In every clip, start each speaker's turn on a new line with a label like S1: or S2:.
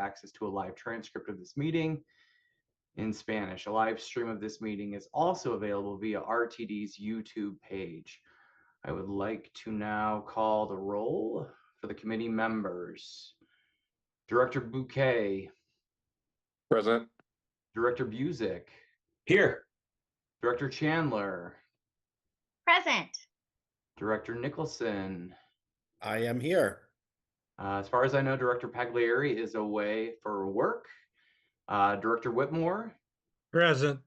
S1: access to a live transcript of this meeting in Spanish. A live stream of this meeting is also available via RTD's YouTube page. I would like to now call the roll for the committee members. Director Bouquet.
S2: Present.
S1: Director Busick.
S2: Here.
S1: Director Chandler.
S3: Present.
S1: Director Nicholson.
S4: I am here.
S1: As far as I know, Director Pagliari is away for work. Director Whitmore.
S5: Present.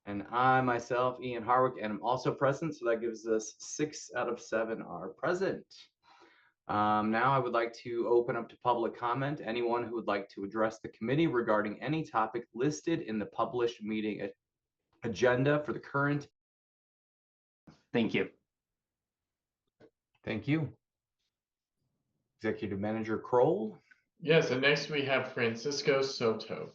S1: And I, myself, Ian Harwick, am also present. So that gives us 6 out of 7 are present. Now I would like to open up to public comment. Anyone who would like to address the committee regarding any topic listed in the published meeting agenda for the current.
S6: Thank you.
S1: Thank you. Executive Manager Kroll.
S7: Yes, and next we have Francisco Soto.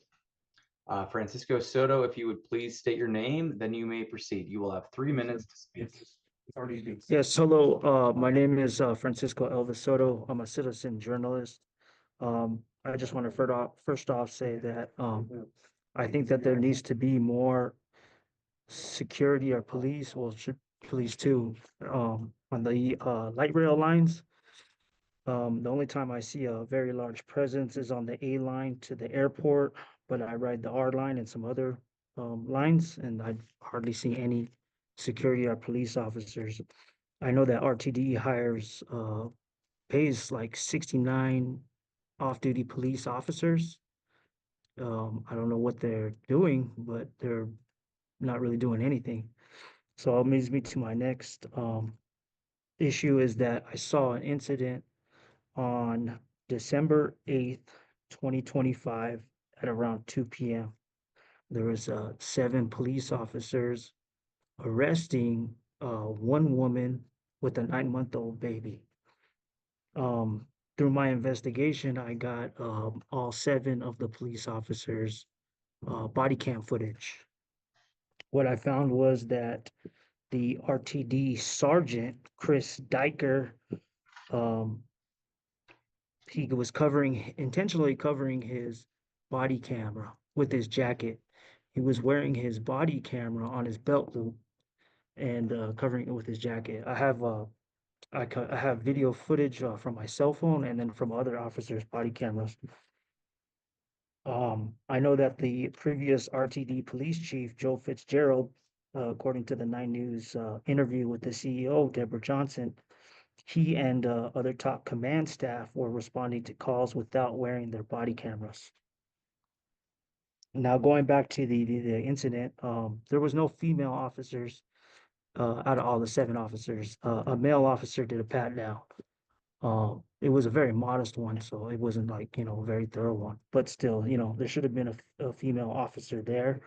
S1: Francisco Soto, if you would please state your name, then you may proceed. You will have 3 minutes to speak.
S8: Yes, hello. My name is Francisco Elvis Soto. I'm a citizen journalist. I just want to first off say that I think that there needs to be more security or police, well, police too, on the light rail lines. The only time I see a very large presence is on the A line to the airport, but I ride the R line and some other lines, and I hardly see any security or police officers. I know that RTD hires, pays like 69 off-duty police officers. I don't know what they're doing, but they're not really doing anything. So it leads me to my next issue is that I saw an incident on December 8th, 2025 at around 2 p.m. There was 7 police officers arresting one woman with a 9-month-old baby. Through my investigation, I got all 7 of the police officers' body cam footage. What I found was that the RTD sergeant, Chris Diker, he was intentionally covering his body camera with his jacket. He was wearing his body camera on his belt loop and covering it with his jacket. I have video footage from my cell phone and then from other officers' body cameras. I know that the previous RTD police chief, Joe Fitzgerald, according to the 9 News interview with the CEO, Deborah Johnson, he and other top command staff were responding to calls without wearing their body cameras. Now, going back to the incident, there was no female officers out of all the 7 officers. A male officer did a pat down. It was a very modest one, so it wasn't like, a very thorough one. But still, there should have been a female officer there.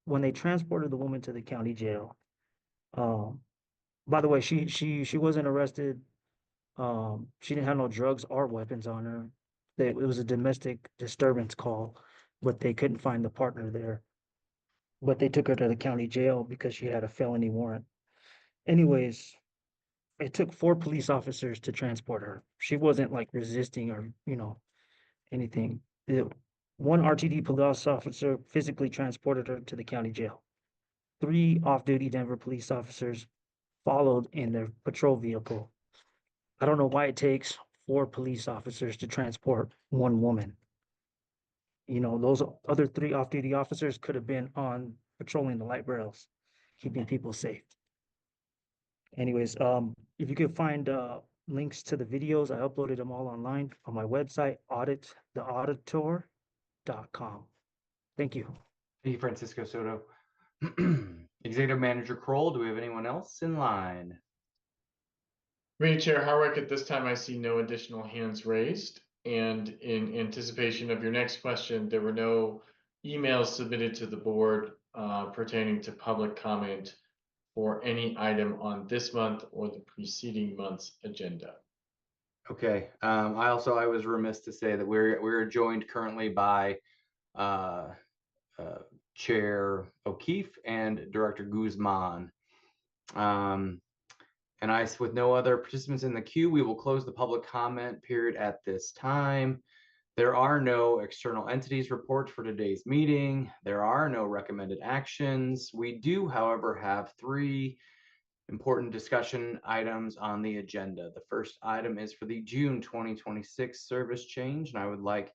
S8: When they transported the woman to the county jail, by the way, she wasn't arrested. She didn't have no drugs or weapons on her. It was a domestic disturbance call, but they couldn't find the partner there. But they took her to the county jail because she had a felony warrant. Anyways, it took 4 police officers to transport her. She wasn't like resisting or, anything. One RTD police officer physically transported her to the county jail. 3 off-duty Denver police officers followed in their patrol vehicle. I don't know why it takes 4 police officers to transport one woman. Those other 3 off-duty officers could have been on patrolling the light rails, keeping people safe. Anyways, if you could find links to the videos, I uploaded them all online on my website, theauditor.com. Thank you.
S1: Thank you, Francisco Soto. Executive Manager Kroll, do we have anyone else in line?
S7: Committee Chair Harwick, at this time I see no additional hands raised. And in anticipation of your next question, there were no emails submitted to the board pertaining to public comment for any item on this month or the preceding month's agenda.
S1: Okay. I was remiss to say that we're joined currently by Chair O'Keefe and Director Guzman. And with no other participants in the queue, we will close the public comment period at this time. There are no external entities reports for today's meeting. There are no recommended actions. We do, however, have 3 important discussion items on the agenda. The first item is for the June 2026 service change, and I would like